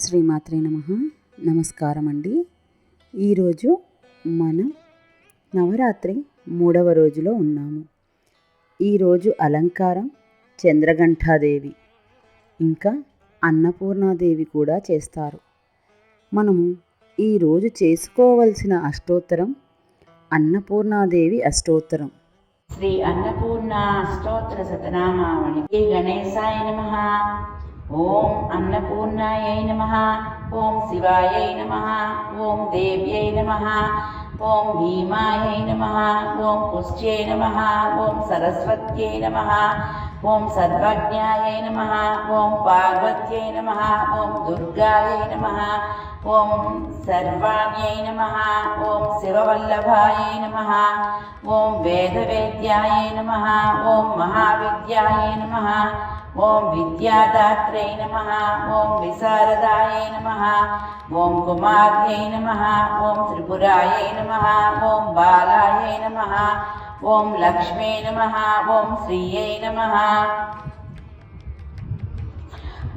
శ్రీమాత్రే నమః. నమస్కారం అండి. ఈరోజు మనం నవరాత్రి 3వ రోజులో ఉన్నాము. ఈరోజు అలంకారం చంద్రఘంటాదేవి ఇంకా అన్నపూర్ణాదేవి కూడా చేస్తారు. మనము ఈరోజు చేసుకోవలసిన అష్టోత్తరం అన్నపూర్ణాదేవి అష్టోత్తరం. శ్రీ అన్నపూర్ణ అష్టోత్తర శతనామావళి. శ్రీ గణేశాయ నమః. ఓం అన్నపూర్ణాయై నమః. ఓం శివాయై నమః. ఓం దేవ్యై నమః. ఓం భీమాయై నమః. ఓం పుష్ట్యై నమః. ఓం సరస్వత్యై నమః. ఓం సర్వజ్ఞాయై నమః. ఓం పార్వత్యై నమః. ఓం దుర్గాయై నమః. ఓం సర్వాణ్యై నమః. ఓం శివవల్లభాయై నమః. ఓం వేదవేద్యాయై నమః. ఓం మహావిద్యాయై నమః. ఓం విద్యాదాత్రై నమః. ఓం విశారదాయై నమః. ఓం కుమార్యై నమః. ఓం త్రిపురాయై నమః. ఓం బాలాయై నమః. ఓం లక్ష్మీ నమః. ఓం శ్రీయై నమః.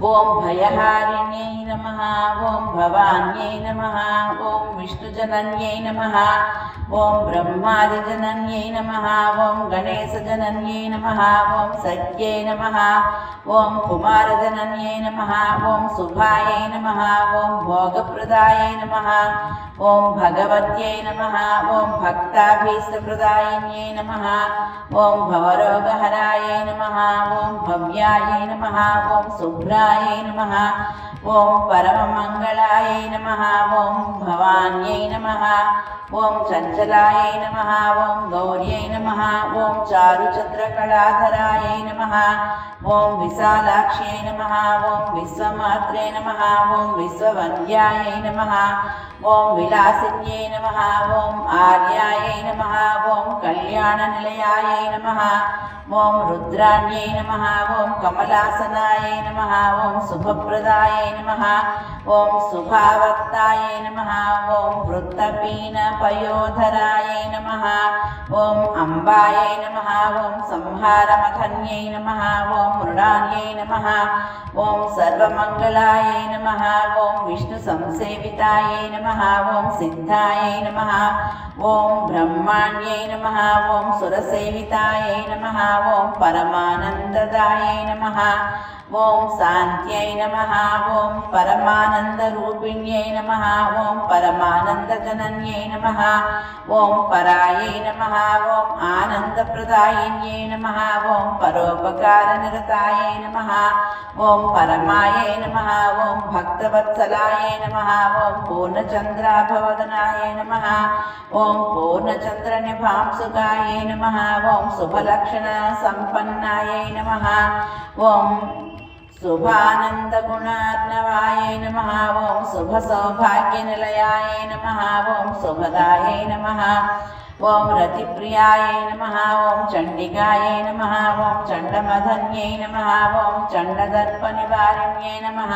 ఓం భయహారిణ్యై నమః. ఓం భవాన్యై నమః. ఓం విష్ణుజనన్యై నమః. ఓం బ్రహ్మాదిజనన్యై నమః. ఓం గణేశజనన్యై నమః. ఓం సత్యై నమః. ఓం కుమారజనన్యై నమః. ఓం శుభాయై నమః. ఓం భోగప్రదాయై నమః. ఓం భగవత్యై నమః. ఓం భక్తాభీష్టప్రదాయిన్యై నమః. ఓం భవరోగహరాయై నమః. ఓం భవ్యాయై నమః. ఓం శుభ్రాయై నమః. ఓం పరమమంగళాయై నమః. ఓం భవాన్యై నమః. ఓం చంచలాయై నమః. ఓం గౌర్యై నమః. ఓం చారుచంద్రకళాధరాయై నమః. ఓం విశాలాక్ష్యై నమః. ఓం విశ్వమాత్రే నమః. ఓం విశ్వవంద్యాయై నమః. ఓం విలాసిన్యై నమః. ఓం ఆర్యాయై నమః. ఓం కళ్యాణనిలయాయై నమః. ఓం రుద్రాణ్యై నమః. ఓం కమలాసనాయై నమః. ఓం శుభప్రదాయై నమః. ఓం శుభావక్తాయై నమః. ఓం వృత్తపీన పయోధరాయై నమః. ఓం అంబాయై నమః. ఓం సంహారమథన్యై నమః. ఓం మృడాన్యై నమః. ఓం సర్వమంగళాయై నమః. ఓం విష్ణు సంసేవితాయై నమః. ఓం సిద్ధాయై నమః. ఓం బ్రహ్మాణ్యై నమః. ఓం సురసేవితాయై నమః. ఓం పరమానందదాయై నమః. ఓం శాంత్యై నమః. ఓం పరమానందరూపిణ్యై నమః. ఓం పరమానందజనన్యై నమః. ఓం పరాయై నమః. ఓం ఆనందప్రదాయిన్యై నమః. ఓం పరోపకారనిరతాయై నమః. ఓం పరమాయై నమః. ఓం భక్తవత్సలాయై నమః. ఓం పూర్ణచంద్రాభవదనాయై నమః. ఓం పూర్ణచంద్రనిభాంసుకాయై నమః. ఓం శుభలక్షణ సంపన్నాయై నమః. ఓం శుభానందగుణార్ణవాయై నమః. ఓం శుభసౌభాగ్యనిలయాయై నమః. ఓం శుభదాయై నమః. ఓం రతిప్రియాయై నమః. ఓం చండికాయై నమః. ఓం చండమధన్యై నమః. ఓం చండదర్పనివారిణ్యై నమః.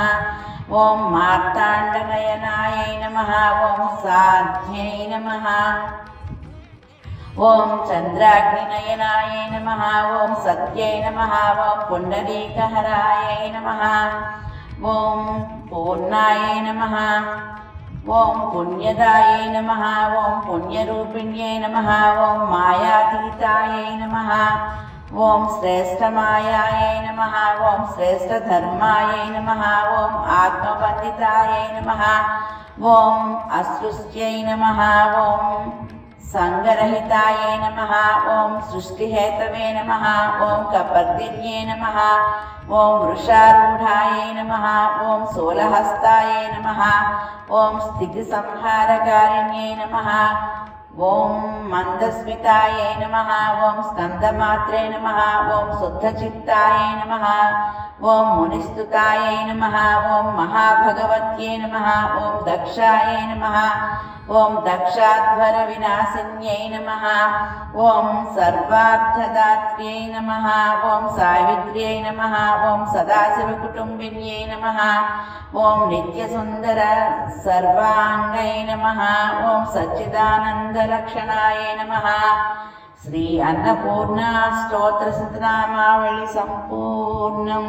ఓం మార్తాండనయనాయై నమః. ఓం సాధ్యై నమః. ఓం చంద్రాగ్నినయనాయై నమః. ఓం సత్యై నమః. ఓం పుండరీకహరాయై నమః. ఓం పూర్ణాయై నమః. ఓం పుణ్యదాయై నమః. ఓం పుణ్యరూపిణ్యై నమః. ఓం మాయాతీతాయై నమః. ఓం శ్రేష్టమాయాయై నమః. ఓం శ్రేష్టధర్మాయై నమః. ఓం ఆత్మవందితాయై నమః. ఓం అసృష్ట్యై నమః. ఓం సంగరహితాయై నమః. ఓం సృష్టిహేతవే నమః. ఓం కపర్దిన్యై నమః. ఓం వృషారూఢాయై నమః. ఓం శూలహస్తాయై నమః. ఓం స్థితిసంహారకారిణ్యై నమః. ఓం మందస్మితాయై నమః. ఓం స్కందమాత్రే నమః. ఓం శుద్ధచిత్తాయై నమః. ఓం మునిస్తుతాయై నమః. ఓం మహాభగవత్యై నమః. ఓం దక్షాయై నమః. ఓం దక్షాధ్వర వినాశిన్యై నమః. ఓం సర్వార్థదాత్ర్యై నమః. ఓం సావిత్ర్యై నమః. ఓం సదాశివకుటుంబిన్యై నమః. ఓం నిత్యసుందర సర్వాంగై నమః. ఓం సచ్చిదానందలక్షణాయై నమః. శ్రీ అన్నపూర్ణ స్తోత్ర శతనామావళి సంపూర్ణం.